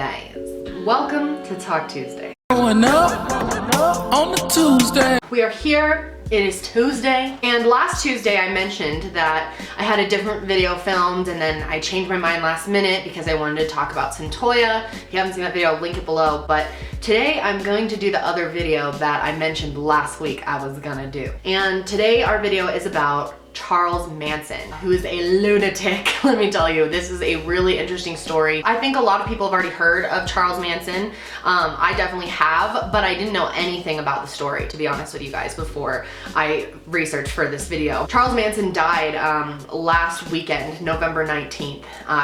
guys, welcome to Talk Tuesday. Going up on the Tuesday. We are here, it is Tuesday, and last Tuesday I mentioned that I had a different video filmed and then I changed my mind last minute because I wanted to talk about Cyntioa. If you haven't seen that video, I'll link it below, but today I'm going to do the other video that I mentioned last week I was gonna do. And today our video is about Charles Manson, who is a lunatic. Let me tell you, this is a really interesting story. I think a lot of people have already heard of Charles Manson. I definitely have, but I didn't know anything about the story, to be honest with you guys, before I researched for this video. Charles Manson died last weekend, November 19th.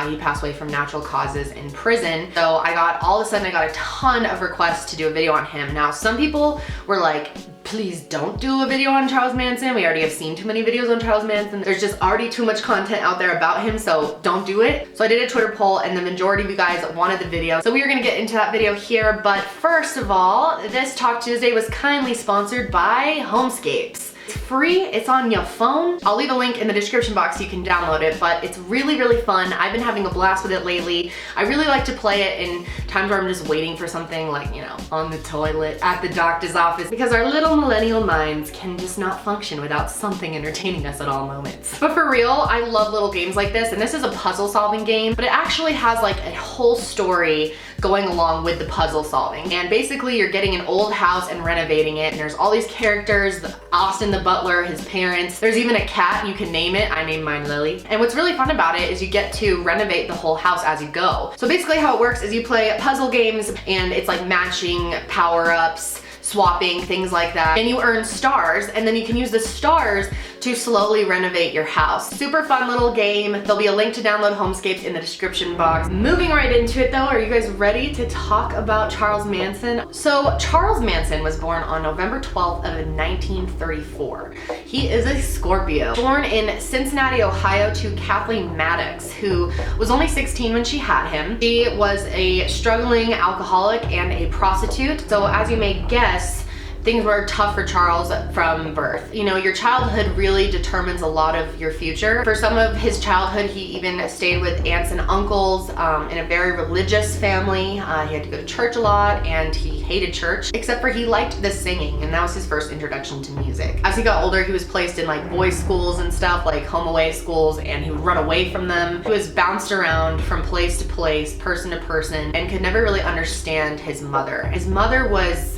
He passed away from natural causes in prison. So all of a sudden I got a ton of requests to do a video on him. Now, some people were like, please don't do a video on Charles Manson. We already have seen too many videos on Charles Manson. There's just already too much content out there about him, so don't do it. So I did a Twitter poll and the majority of you guys wanted the video. So we are gonna get into that video here, but first of all, this Talk Tuesday was kindly sponsored by Homescapes. It's free, it's on your phone. I'll leave a link in the description box so you can download it, but it's really, really fun. I've been having a blast with it lately. I really like to play it in times where I'm just waiting for something, like, you know, on the toilet, at the doctor's office, because our little millennial minds can just not function without something entertaining us at all moments. But for real, I love little games like this, and this is a puzzle solving game, but it actually has like a whole story going along with the puzzle solving. And basically you're getting an old house and renovating it, and there's all these characters, Austin the butler, his parents, there's even a cat, you can name it. I named mine Lily. And what's really fun about it is you get to renovate the whole house as you go. So basically how it works is you play puzzle games, and it's like matching power-ups, swapping, things like that, and you earn stars, and then you can use the stars to slowly renovate your house. Super fun little game. There'll be a link to download Homescapes in the description box. Moving right into it though, are you guys ready to talk about Charles Manson? So Charles Manson was born on November 12th of 1934. He is a Scorpio. Born in Cincinnati, Ohio to Kathleen Maddox, who was only 16 when she had him. She was a struggling alcoholic and a prostitute. So as you may guess, things were tough for Charles from birth. You know, your childhood really determines a lot of your future. For some of his childhood, he even stayed with aunts and uncles in a very religious family. He had to go to church a lot, and he hated church, except for he liked the singing, and that was his first introduction to music. As he got older, he was placed in like boys' schools and stuff, like home away schools, and he would run away from them. He was bounced around from place to place, person to person, and could never really understand his mother. His mother was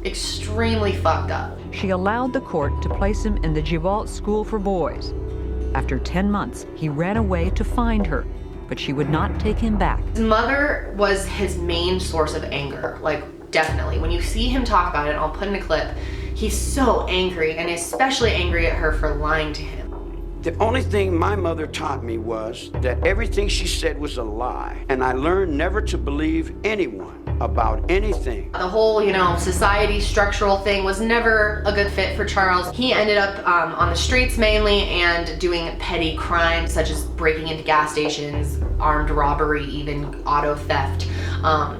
extremely fucked up. She allowed the court to place him in the Givalt School for Boys. After 10 months, he ran away to find her, but she would not take him back. His mother was his main source of anger, like definitely. When you see him talk about it, I'll put in a clip, he's so angry, and especially angry at her for lying to him. The only thing my mother taught me was that everything she said was a lie, and I learned never to believe anyone about anything. The whole, you know, society structural thing was never a good fit for Charles. He ended up on the streets mainly and doing petty crimes such as breaking into gas stations, armed robbery, even auto theft.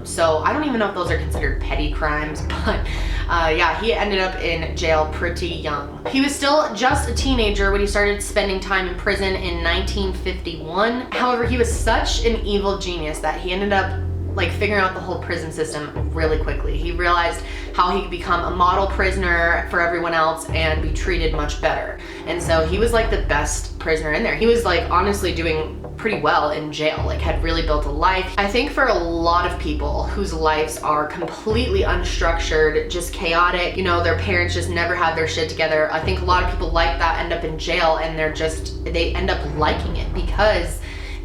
So I don't even know if those are considered petty crimes, but yeah, he ended up in jail pretty young. He was still just a teenager when he started spending time in prison in 1951. However, he was such an evil genius that he ended up like figuring out the whole prison system really quickly. He realized how he could become a model prisoner for everyone else and be treated much better. And so he was like the best prisoner in there. He was like honestly doing pretty well in jail, like had really built a life. I think for a lot of people whose lives are completely unstructured, just chaotic, you know, their parents just never had their shit together. I think a lot of people like that end up in jail, and they end up liking it because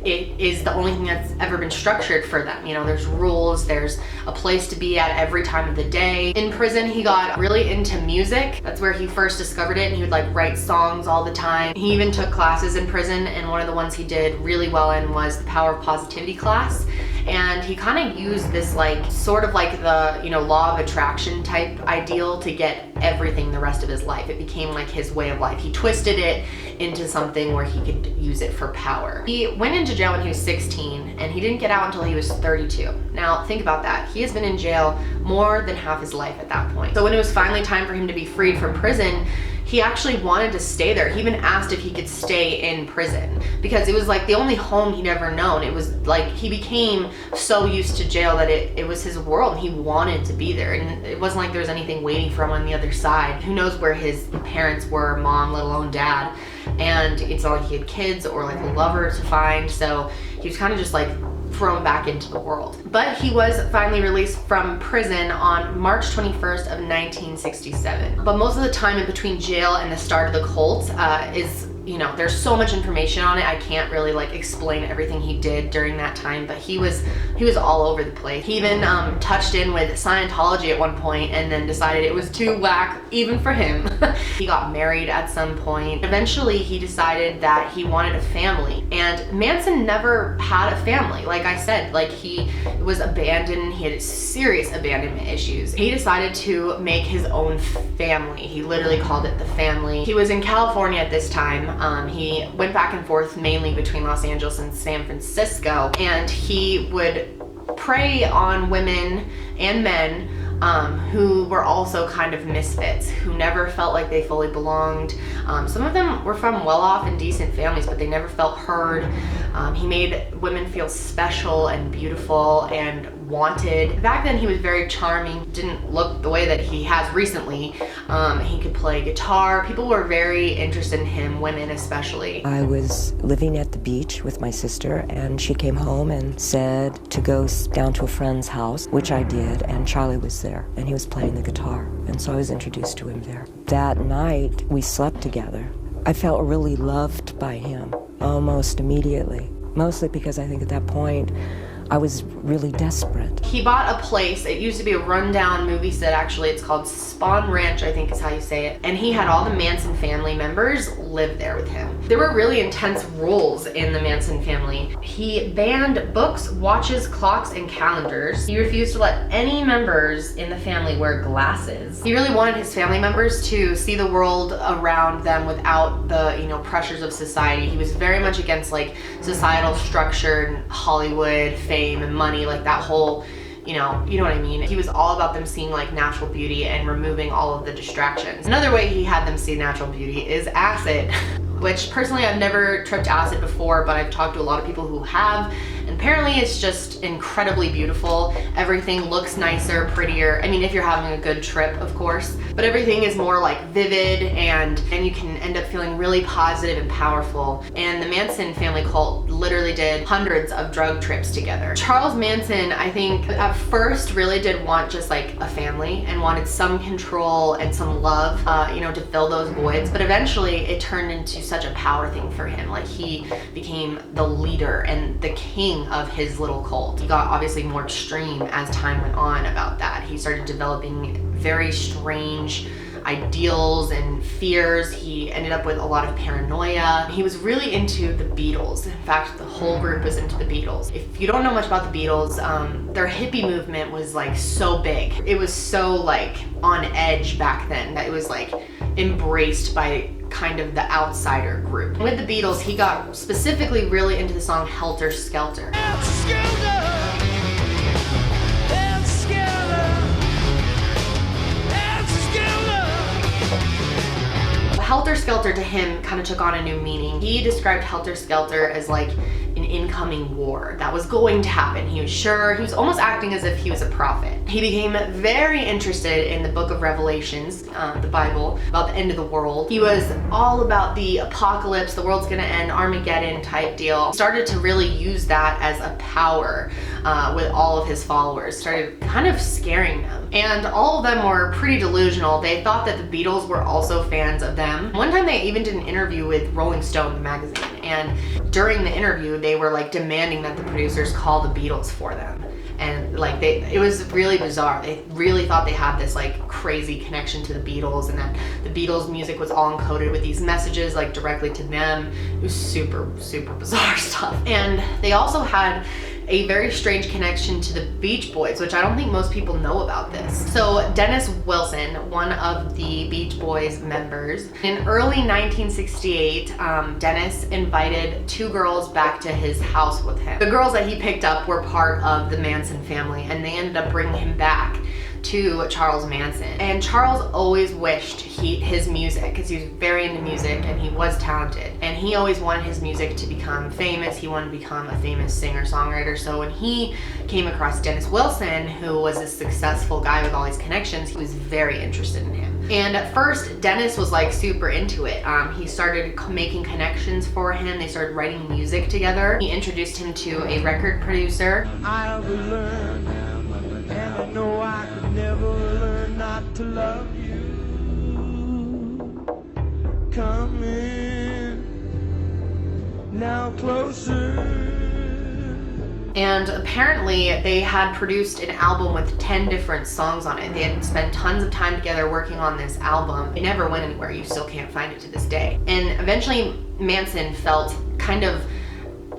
it is the only thing that's ever been structured for them. You know, there's rules, there's a place to be at every time of the day. In prison, he got really into music. That's where he first discovered it, and he would like write songs all the time. He even took classes in prison, and one of the ones he did really well in was the Power of Positivity class. And he kind of used this like sort of like the, you know, law of attraction type ideal to get everything the rest of his life. It became like his way of life. He twisted it into something where he could use it for power. He went into jail when he was 16, and he didn't get out until he was 32. Now think about that. He has been in jail more than half his life at that point. So when it was finally time for him to be freed from prison, he actually wanted to stay there. He even asked if he could stay in prison because it was like the only home he'd ever known. It was like he became so used to jail that it was his world, and he wanted to be there. And it wasn't like there was anything waiting for him on the other side. Who knows where his parents were, mom, let alone dad. And it's not like he had kids or like a lover to find. So he was kind of just like thrown back into the world. But he was finally released from prison on March 21st of 1967. But most of the time in between jail and the start of the cult is, you know, there's so much information on it. I can't really like explain everything he did during that time, but he was all over the place. He even touched in with Scientology at one point and then decided it was too whack even for him. He got married at some point. Eventually he decided that he wanted a family, and Manson never had a family. Like I said, like he was abandoned. He had serious abandonment issues. He decided to make his own family. He literally called it the family. He was in California at this time. He went back and forth mainly between Los Angeles and San Francisco, and he would prey on women and men who were also kind of misfits, who never felt like they fully belonged. Some of them were from well-off and decent families, but they never felt heard. He made women feel special and beautiful and wanted. Back then he was very charming, didn't look the way that he has recently. He could play guitar. People were very interested in him, women especially. I was living at the beach with my sister, and she came home and said to go down to a friend's house, which I did, and Charlie was there, and he was playing the guitar, and so I was introduced to him there. That night, we slept together. I felt really loved by him almost immediately, mostly because I think at that point, I was really desperate. He bought a place. It used to be a rundown movie set, actually. It's called Spawn Ranch, I think is how you say it. And he had all the Manson family members live there with him. There were really intense rules in the Manson family. He banned books, watches, clocks, and calendars. He refused to let any members in the family wear glasses. He really wanted his family members to see the world around them without the, you know, pressures of society. He was very much against like societal structure and Hollywood, fame and money, like that whole, you know what I mean. He was all about them seeing like natural beauty and removing all of the distractions. Another way he had them see natural beauty is acid, which personally I've never tripped acid before, but I've talked to a lot of people who have, and apparently it's just incredibly beautiful. Everything looks nicer, prettier. I mean, if you're having a good trip, of course, but everything is more like vivid, and you can end up feeling really positive and powerful. And the Manson family cult literally did hundreds of drug trips together. Charles Manson, I think at first really did want just like a family and wanted some control and some love, you know, to fill those voids. But eventually it turned into such a power thing for him. Like he became the leader and the king of his little cult. He got obviously more extreme as time went on about that. He started developing very strange ideals and fears. He ended up with a lot of paranoia. He was really into the Beatles. In fact, the whole group was into the Beatles. If you don't know much about the Beatles, their hippie movement was like so big. It was so like on edge back then that it was like embraced by kind of the outsider group. With the Beatles, he got specifically really into the song Helter Skelter. Helter Skelter to him kind of took on a new meaning. He described Helter Skelter as like an incoming war that was going to happen. He was sure, he was almost acting as if he was a prophet. He became very interested in the book of Revelations, the Bible, about the end of the world. He was all about the apocalypse, the world's gonna end, Armageddon type deal. He started to really use that as a power with all of his followers, started kind of scaring them. And all of them were pretty delusional. They thought that the Beatles were also fans of them. One time they even did an interview with Rolling Stone, the magazine, and during the interview they were like demanding that the producers call the Beatles for them. And like it was really bizarre. They really thought they had this like crazy connection to the Beatles, and that the Beatles music was all encoded with these messages like directly to them. It was super, super bizarre stuff. And they also had a very strange connection to the Beach Boys, which I don't think most people know about this. So Dennis Wilson, one of the Beach Boys members, in early 1968, Dennis invited two girls back to his house with him. The girls that he picked up were part of the Manson family, and they ended up bringing him back to Charles Manson. And Charles always wished his music, because he was very into music and he was talented, and he always wanted his music to become famous. He wanted to become a famous singer-songwriter. So when he came across Dennis Wilson, who was a successful guy with all these connections, he was very interested in him. And at first, Dennis was like super into it. He started making connections for him. They started writing music together. He introduced him to a record producer. I have learned, and I know I could never learn not to love you. Come in, now closer. And apparently they had produced an album with 10 different songs on it. They had spent tons of time together working on this album. It never went anywhere. You still can't find it to this day. And eventually Manson felt kind of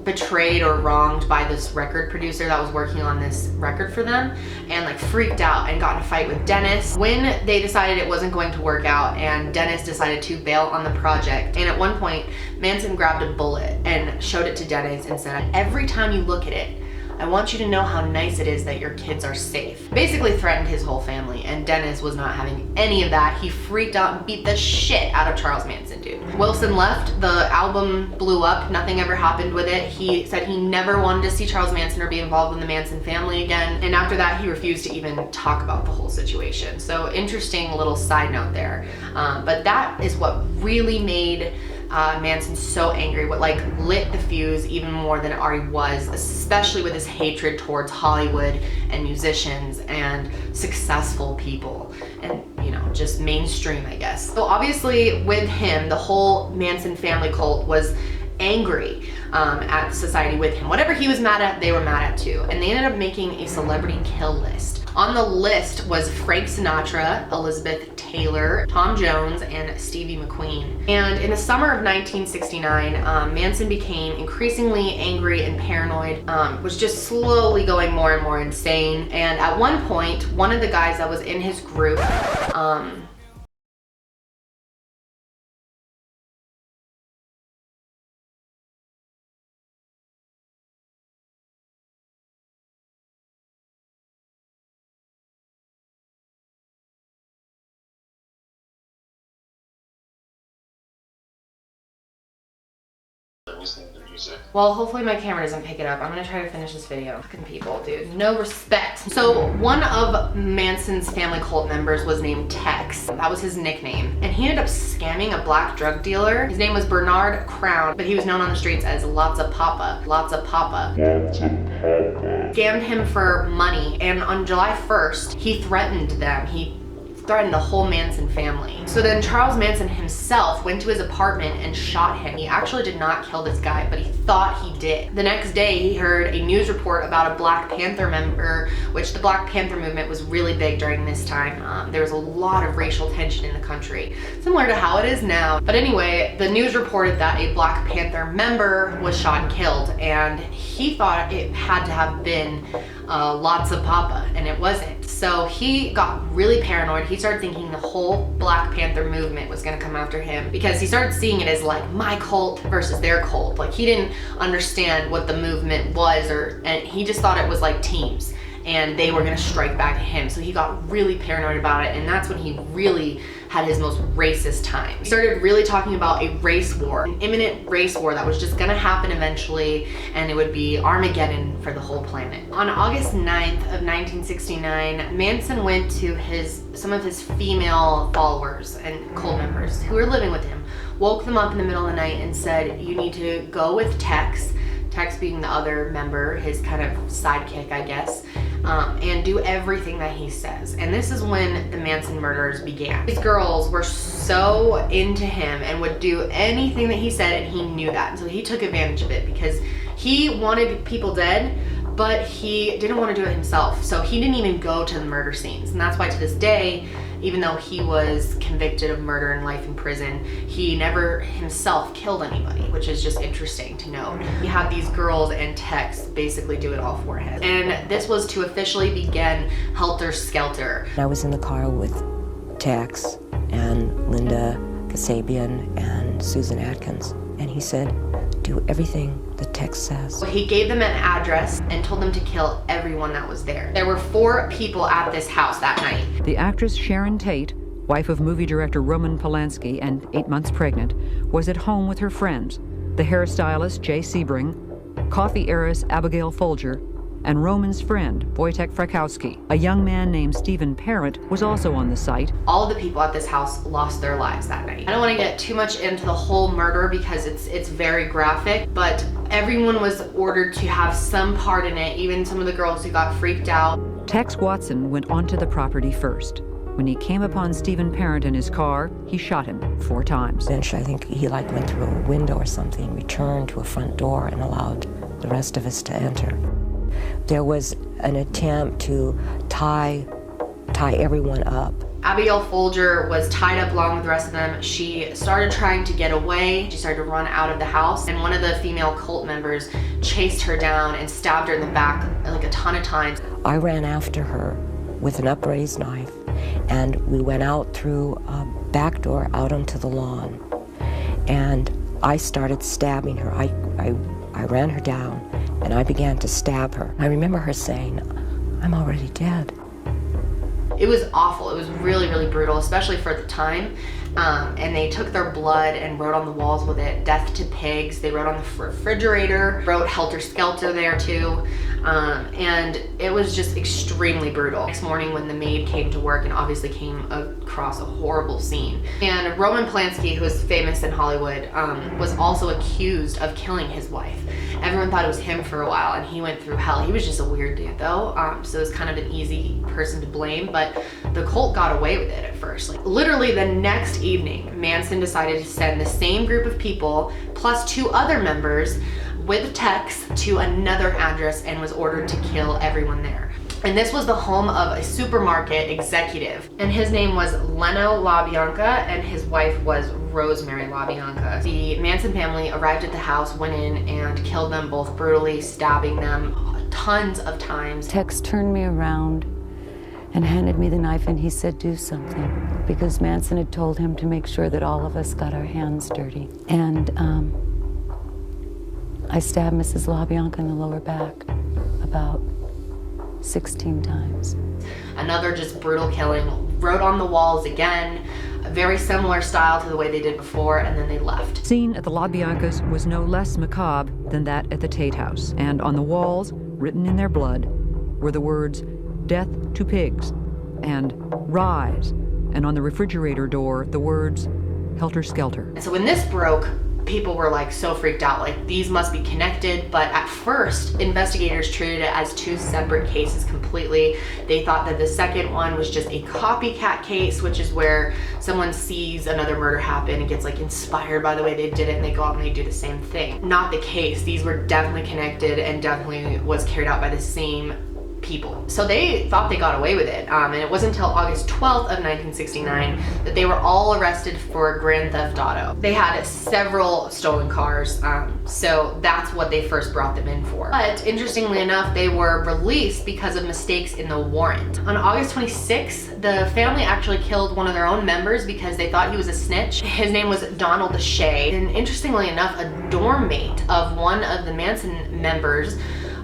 betrayed or wronged by this record producer that was working on this record for them, and like freaked out and got in a fight with Dennis. When they decided it wasn't going to work out and Dennis decided to bail on the project, and at one point Manson grabbed a bullet and showed it to Dennis and said, "Every time you look at it, I want you to know how nice it is that your kids are safe." Basically threatened his whole family, and Dennis was not having any of that. He freaked out and beat the shit out of Charles Manson, dude. Wilson left, the album blew up, nothing ever happened with it. He said he never wanted to see Charles Manson or be involved in the Manson family again, and after that he refused to even talk about the whole situation. So interesting little side note there. But that is what really made Manson so angry, what like lit the fuse even more than it already was, especially with his hatred towards Hollywood and musicians and successful people and, you know, just mainstream, I guess. So obviously with him, the whole Manson family cult was angry at society with him. Whatever he was mad at, they were mad at too. And they ended up making a celebrity kill list. On the list was Frank Sinatra, Elizabeth Taylor, Tom Jones, and Stevie McQueen. And in the summer of 1969, Manson became increasingly angry and paranoid, was just slowly going more and more insane. And at one point, one of the guys that was in his group, well, hopefully my camera doesn't pick it up. I'm gonna try to finish this video. Fucking people, dude. No respect. So one of Manson's family cult members was named Tex. That was his nickname. And he ended up scamming a black drug dealer. His name was Bernard Crown, but he was known on the streets as Lots of Papa. Lots of Papa. Scammed him for money. And on July 1st, he threatened them. He threatened the whole Manson family. So then Charles Manson himself went to his apartment and shot him. He actually did not kill this guy, but he thought he did. The next day, he heard a news report about a Black Panther member, which the Black Panther movement was really big during this time. There was a lot of racial tension in the country, similar to how it is now. But anyway, the news reported that a Black Panther member was shot and killed, and he thought it had to have been Lots of Papa, and it wasn't. So he got really paranoid. He started thinking the whole Black Panther movement was gonna come after him, because he started seeing it as like my cult versus their cult. Like he didn't understand what the movement was, and he just thought it was like teams and they were gonna strike back at him. So he got really paranoid about it, and that's when he really had his most racist time. He started really talking about a race war, an imminent race war that was just gonna happen eventually, and it would be Armageddon for the whole planet. On August 9th of 1969, Manson went to some of his female followers and cult members who were living with him, woke them up in the middle of the night and said, "You need to go with Tex," Tex being the other member, his kind of sidekick, I guess, and do everything that he says. And this is when the Manson murders began. These girls were so into him and would do anything that he said, and he knew that. And so he took advantage of it because he wanted people dead, but he didn't want to do it himself. So he didn't even go to the murder scenes. And that's why to this day, even though he was convicted of murder and life in prison, he never himself killed anybody, which is just interesting to note. He had these girls and Tex basically do it all for him. And this was to officially begin Helter Skelter. I was in the car with Tex and Linda Kasabian and Susan Atkins. And he said, do everything the text says. He gave them an address and told them to kill everyone that was there. There were 4 people at this house that night. The actress Sharon Tate, wife of movie director Roman Polanski and 8 months pregnant, was at home with her friends, the hairstylist Jay Sebring, coffee heiress Abigail Folger, and Roman's friend, Wojtek Frykowski. A young man named Stephen Parent was also on the site. All of the people at this house lost their lives that night. I don't want to get too much into the whole murder because it's very graphic, but everyone was ordered to have some part in it, even some of the girls who got freaked out. Tex Watson went onto the property first. When he came upon Stephen Parent in his car, he shot him 4 times. Eventually, I think he went through a window or something, returned to a front door, and allowed the rest of us to enter. There was an attempt to tie everyone up. Abigail Folger was tied up along with the rest of them. She started trying to get away. She started to run out of the house, and one of the female cult members chased her down and stabbed her in the back like a ton of times. I ran after her with an upraised knife, and we went out through a back door out onto the lawn, and I started stabbing her. I ran her down, and I began to stab her. I remember her saying, "I'm already dead." It was awful. It was really, really brutal, especially for the time. And they took their blood and wrote on the walls with it, "Death to pigs." They wrote on the refrigerator, wrote "Helter Skelter" there too. And it was just extremely brutal. Next morning when the maid came to work and obviously came across a horrible scene. And Roman Polanski, who is famous in Hollywood, was also accused of killing his wife. Everyone thought it was him for a while, and he went through hell. He was just a weird dude though, so it was kind of an easy person to blame, but the cult got away with it at first. Like literally the next evening, Manson decided to send the same group of people plus 2 other members with text to another address and was ordered to kill everyone there. And this was the home of a supermarket executive, and his name was Leno LaBianca, and his wife was Rosemary LaBianca. The Manson family arrived at the house, went in, and killed them both brutally, stabbing them tons of times. Tex turned me around and handed me the knife, and he said, "Do something," because Manson had told him to make sure that all of us got our hands dirty. And I stabbed Mrs. LaBianca in the lower back about 16 times. Another just brutal killing. Wrote on the walls again, a very similar style to the way they did before, and then they left. Scene at the LaBiancas was no less macabre than that at the Tate house. And on the walls, written in their blood, were the words, "Death to pigs," and "Rise," and on the refrigerator door, the words, "Helter Skelter." And so when this broke, people were like so freaked out, like these must be connected. But at first, investigators treated it as 2 separate cases completely. They thought that the second one was just a copycat case, which is where someone sees another murder happen and gets like inspired by the way they did it, and they go out and they do the same thing. Not the case. These were definitely connected and definitely was carried out by the same people. So they thought they got away with it, and it wasn't until August 12th of 1969 that they were all arrested for grand theft auto. They had several stolen cars, so that's what they first brought them in for. But interestingly enough, they were released because of mistakes in the warrant. On August 26th, the family actually killed one of their own members because they thought he was a snitch. His name was Donald Shea, and interestingly enough, a dorm mate of one of the Manson members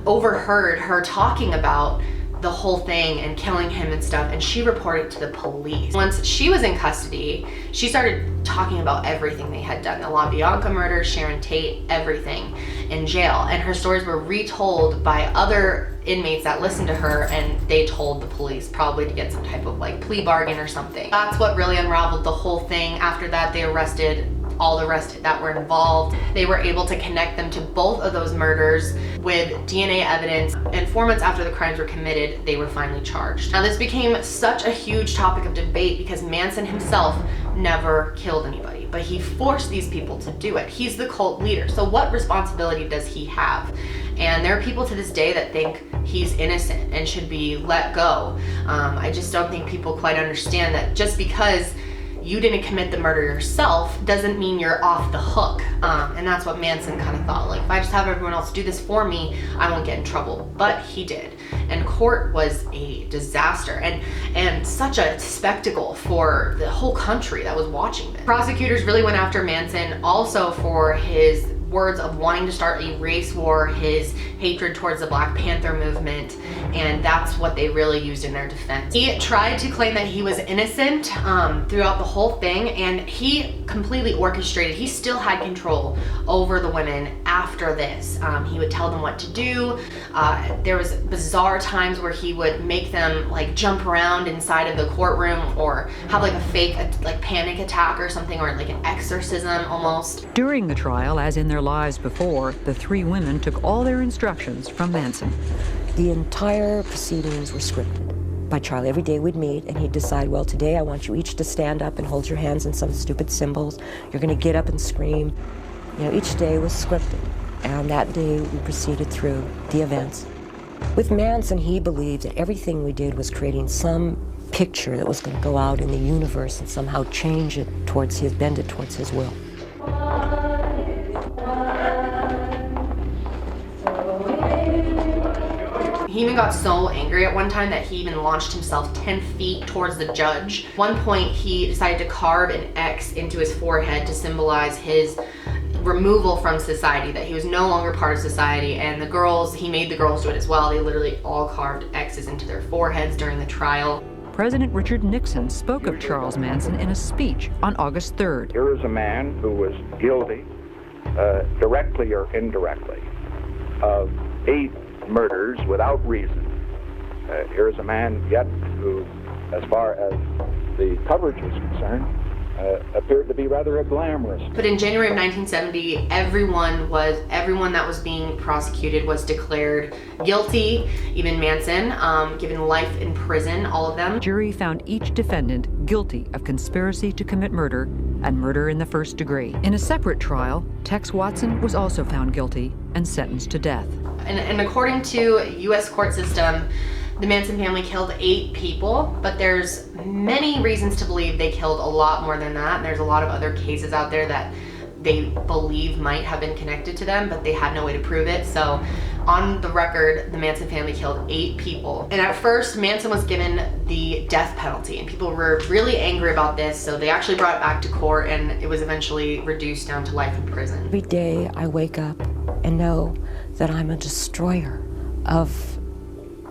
overheard her talking about the whole thing and killing him and stuff, and she reported to the police. Once she was in custody, she started talking about everything they had done, the LaBianca murder, Sharon Tate, everything in jail, and her stories were retold by other inmates that listened to her, and they told the police, probably to get some type of like plea bargain or something. That's what really unraveled the whole thing. After that, they arrested all the rest that were involved. They were able to connect them to both of those murders with DNA evidence, and 4 months after the crimes were committed, they were finally charged. Now this became such a huge topic of debate because Manson himself never killed anybody, but he forced these people to do it. He's the cult leader, so what responsibility does he have? And there are people to this day that think he's innocent and should be let go. I just don't think people quite understand that just because you didn't commit the murder yourself doesn't mean you're off the hook. And that's what Manson kind of thought. Like, if I just have everyone else do this for me, I won't get in trouble. But he did. And court was a disaster and such a spectacle for the whole country that was watching this. Prosecutors really went after Manson also for his words of wanting to start a race war, his hatred towards the Black Panther movement, and that's what they really used in their defense. He tried to claim that he was innocent throughout the whole thing, and he completely orchestrated. He still had control over the women after this. He would tell them what to do. There was bizarre times where he would make them like jump around inside of the courtroom or have like a fake like panic attack or something, or like an exorcism almost. During the trial, as in their lives before, the three women took all their instructions from Manson. The entire proceedings were scripted by Charlie. Every day we'd meet and he'd decide, well, today I want you each to stand up and hold your hands in some stupid symbols. You're gonna get up and scream. You know, each day was scripted. And that day we proceeded through the events. With Manson, he believed that everything we did was creating some picture that was going to go out in the universe and somehow change it towards his, bend it towards his will. He even got so angry at one time that he even launched himself 10 feet towards the judge. At one point, he decided to carve an X into his forehead to symbolize his removal from society, that he was no longer part of society, and the girls, he made the girls do it as well. They literally all carved X's into their foreheads during the trial. President Richard Nixon spoke of Charles Manson in a speech on August 3rd. Here is a man who was guilty, directly or indirectly, of 8 murders without reason. Here is a man yet who, as far as the coverage was concerned, appeared to be rather a glamorous. But in January of 1970, everyone that was being prosecuted was declared guilty, even Manson, given life in prison, all of them. Jury found each defendant guilty of conspiracy to commit murder and murder in the first degree. In a separate trial, Tex Watson was also found guilty and sentenced to death. And according to U.S. court system, the Manson family killed 8 people, but there's many reasons to believe they killed a lot more than that. And there's a lot of other cases out there that they believe might have been connected to them, but they had no way to prove it. So on the record, the Manson family killed 8 people. And at first, Manson was given the death penalty, and people were really angry about this, so they actually brought it back to court, and it was eventually reduced down to life in prison. Every day I wake up and know that I'm a destroyer of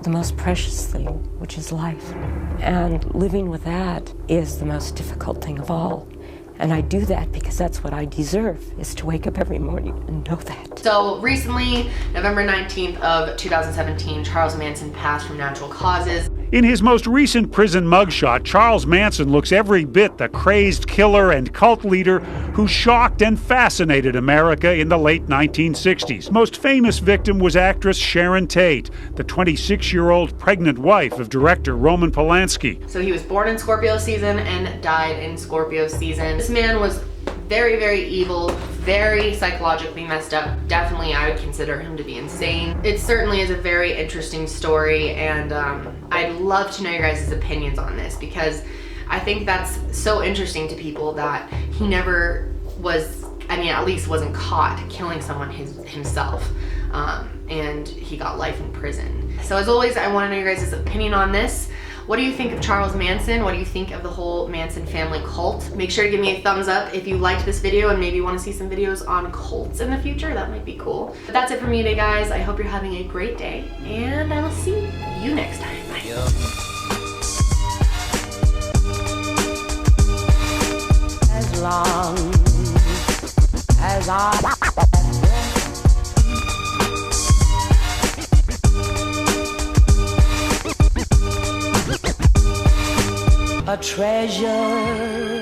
the most precious thing, which is life. And living with that is the most difficult thing of all. And I do that because that's what I deserve, is to wake up every morning and know that. So recently, November 19th of 2017, Charles Manson passed from natural causes. In his most recent prison mugshot, Charles Manson looks every bit the crazed killer and cult leader who shocked and fascinated America in the late 1960s. Most famous victim was actress Sharon Tate, the 26-year-old pregnant wife of director Roman Polanski. So he was born in Scorpio season and died in Scorpio season. This man was very, very evil, very psychologically messed up. Definitely, I would consider him to be insane. It certainly is a very interesting story, and I'd love to know your guys' opinions on this, because I think that's so interesting to people that he never was, I mean, at least wasn't caught killing someone himself. And he got life in prison. So as always, I want to know your guys' opinion on this. What do you think of Charles Manson? What do you think of the whole Manson family cult? Make sure to give me a thumbs up if you liked this video and maybe want to see some videos on cults in the future. That might be cool. But that's it for me today, guys. I hope you're having a great day, and I will see you next time. Bye. As long as I a treasure